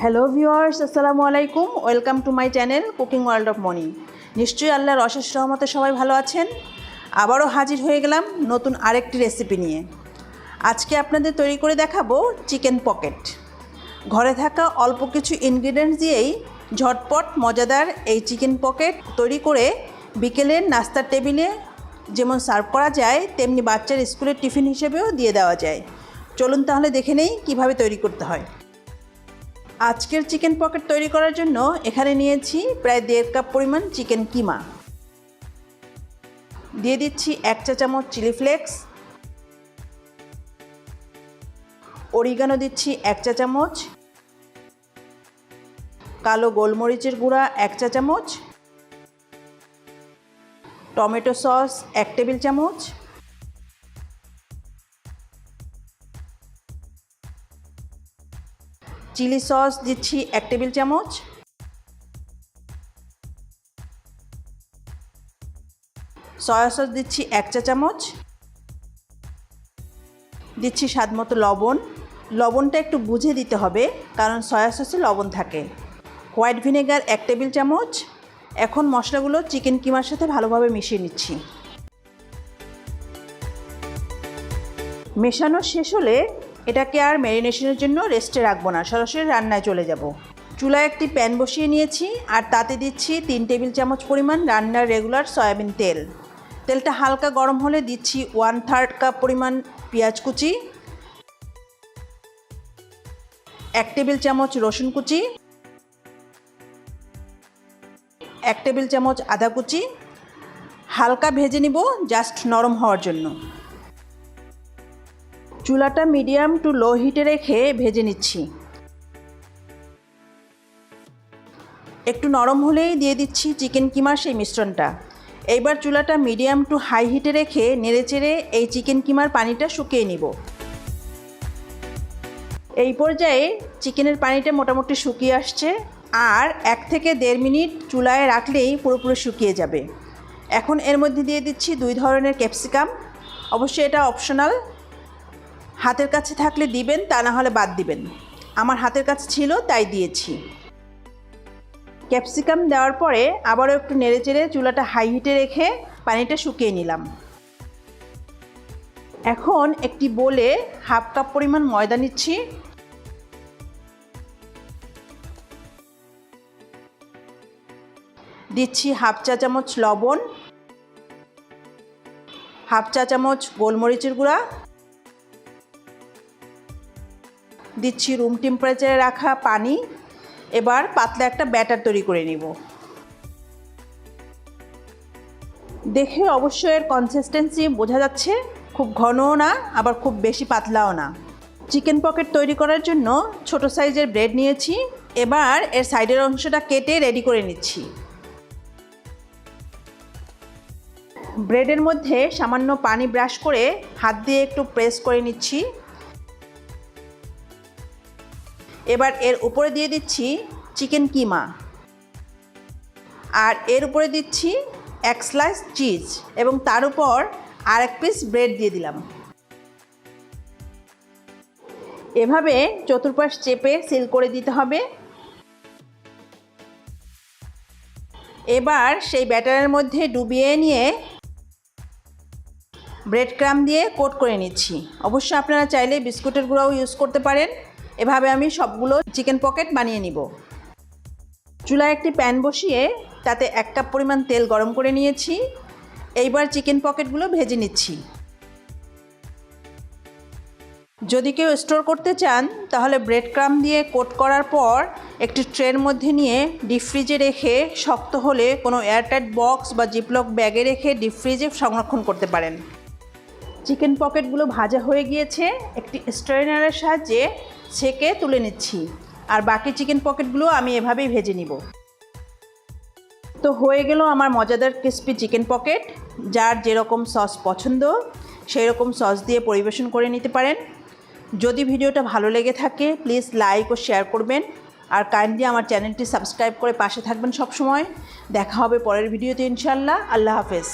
Hello viewers, আসসালামু আলাইকুম। Welcome to my channel cooking world of money. নিশ্চয়ই আল্লাহর অশেষ রহমতে সবাই ভালো আছেন। আবারও হাজির হয়ে গেলাম নতুন আরেকটি রেসিপি নিয়ে। আজকে আপনাদের তৈরি করে দেখাবো চিকেন পকেট। ঘরে থাকা অল্প কিছু ইনগ্রিডিয়েন্টস দিয়েই ঝটপট মজাদার এই চিকেন পকেট তৈরি করে বিকেলের নাস্তার টেবিলে যেমন সার্ভ করা যায়, তেমনি বাচ্চার স্কুলের টিফিন হিসেবেও দিয়ে দেওয়া যায়। চলুন তাহলে দেখে নেই কীভাবে তৈরি করতে হয়। আজকের চিকেন পকেট তৈরি করার জন্য এখানে নিয়েছি প্রায় 1.5 কাপ পরিমাণ চিকেন কিমা। দিয়ে দিচ্ছি 1 চা চামচ চিলি ফ্লেক্স, অরিগানো দিচ্ছি 1 চা চামচ, কালো গোলমরিচের গুঁড়া 1 চা চামচ, টমেটো সস 1 টেবিল চামচ, চিলি সস দিচ্ছি 1 টেবিল চামচ, সয়া সস দিচ্ছি 1 চা চামচ, দিচ্ছি স্বাদমতো লবণ। লবণটা একটু বুঝে দিতে হবে, কারণ সয়া সসে লবণ থাকে। হোয়াইট ভিনেগার 1 টেবিল চামচ। এখন মশলাগুলো চিকেন কিমার সাথে ভালোভাবে মিশিয়ে নিচ্ছি। মেশানো শেষ হলে এটাকে আর ম্যারিনেশনের জন্য রেস্টে রাখবো না, সরাসরি রান্নায় চলে যাব। চুলায় একটি প্যান বসিয়ে নিয়েছি আর তাতে দিচ্ছি 3 টেবিল চামচ পরিমাণ রান্নার রেগুলার সয়াবিন তেল। তেলটা হালকা গরম হলে দিচ্ছি 1/3 কাপ পরিমাণ পেঁয়াজ কুচি, 1 টেবিল চামচ রসুন কুচি, 1 টেবিল চামচ আদা কুচি। হালকা ভেজে নিব, জাস্ট নরম হওয়ার জন্য। চুলাটা মিডিয়াম টু লো হিটে রেখে ভেজে নিচ্ছি। একটু নরম হলেই দিয়ে দিচ্ছি চিকেন কিমার সেই মিশ্রণটা। এইবার চুলাটা মিডিয়াম টু হাই হিটে রেখে নেড়েচেড়ে এই চিকেন কিমার পানিটা শুকিয়ে নিব। এই পর্যায়ে চিকেনের পানিটা মোটামুটি শুকিয়ে আসছে, আর 1 থেকে 1.5 মিনিট চুলায় রাখলেই পুরোপুরি শুকিয়ে যাবে। এখন এর মধ্যে দিয়ে দিচ্ছি 2 ধরনের ক্যাপসিকাম। অবশ্যই এটা অপশনাল, হাতের কাছে থাকলে দিবেন, তা না হলে বাদ দিবেন। আমার হাতের কাছে ছিল তাই দিয়েছি। ক্যাপসিকাম দেওয়ার পরে আবারও একটু নেড়েচেড়ে চুলাটা হাই হিটে রেখে পানিটা শুকিয়ে নিলাম। এখন একটি বোলে 1/2 কাপ পরিমাণ ময়দা নিচ্ছি। দিচ্ছি 1/2 চা চামচ লবণ, 1/2 চা চামচ গোলমরিচের গুঁড়া, দিচ্ছি রুম টেম্পারেচারে রাখা পানি। এবার পাতলা একটা ব্যাটার তৈরি করে নিব। দেখে অবশ্যই এর কনসিস্টেন্সি বোঝা যাচ্ছে, খুব ঘনও না আবার খুব বেশি পাতলাও না। চিকেন পকেট তৈরি করার জন্য ছোট সাইজের ব্রেড নিয়েছি। এবার এর সাইডের অংশটা কেটে রেডি করে নিচ্ছি। ব্রেডের মধ্যে সামান্য পানি ব্রাশ করে হাত দিয়ে একটু প্রেস করে নিচ্ছি। এবার এর উপরে দিয়ে দিচ্ছি চিকেন কিমা, আর এর উপরে দিচ্ছি 1 স্লাইস চিজ, এবং তার উপর আর 1 পিস ব্রেড দিয়ে দিলাম। এভাবে চতুর্পাশ চেপে সিল করে দিতে হবে। এবার সেই ব্যাটারের মধ্যে ডুবিয়ে নিয়ে ব্রেড ক্রাম্ব দিয়ে কোট করে নিচ্ছি। অবশ্য আপনারা চাইলে বিস্কুটের গুঁড়াও ইউজ করতে পারেন। এভাবে আমি সবগুলো চিকেন পকেট বানিয়ে নিব। চুলায় একটি প্যান বসিয়ে তাতে 1 কাপ পরিমাণ তেল গরম করে নিয়েছি। এইবার চিকেন পকেটগুলো ভেজে নিচ্ছি। যদি কেউ স্টোর করতে চান তাহলে ব্রেড ক্রাম্ব দিয়ে কোট করার পর একটি ট্রের মধ্যে নিয়ে ডিপ ফ্রিজে রেখে শক্ত হলে কোনো এয়ারটাইট বক্স বা জিপলক ব্যাগে রেখে ডিপ ফ্রিজে সংরক্ষণ করতে পারেন। চিকেন পকেটগুলো ভাজা হয়ে গিয়েছে, একটি স্ট্রেনারের সাহায্যে ছেঁকে তুলে নিচ্ছি। আর বাকি চিকেন পকেটগুলো আমি এভাবেই ভেজে নিব। তো হয়ে গেল আমার মজাদার ক্রিস্পি চিকেন পকেট। যার যেরকম সস পছন্দ সেই রকম সস দিয়ে পরিবেশন করে নিতে পারেন। যদি ভিডিওটা ভালো লেগে থাকে প্লিজ লাইক ও শেয়ার করবেন, আর কাইন্ডলি আমার চ্যানেলটি সাবস্ক্রাইব করে পাশে থাকবেন সব সময়। দেখা হবে পরের ভিডিওতে ইনশাআল্লাহ। আল্লাহ হাফেজ।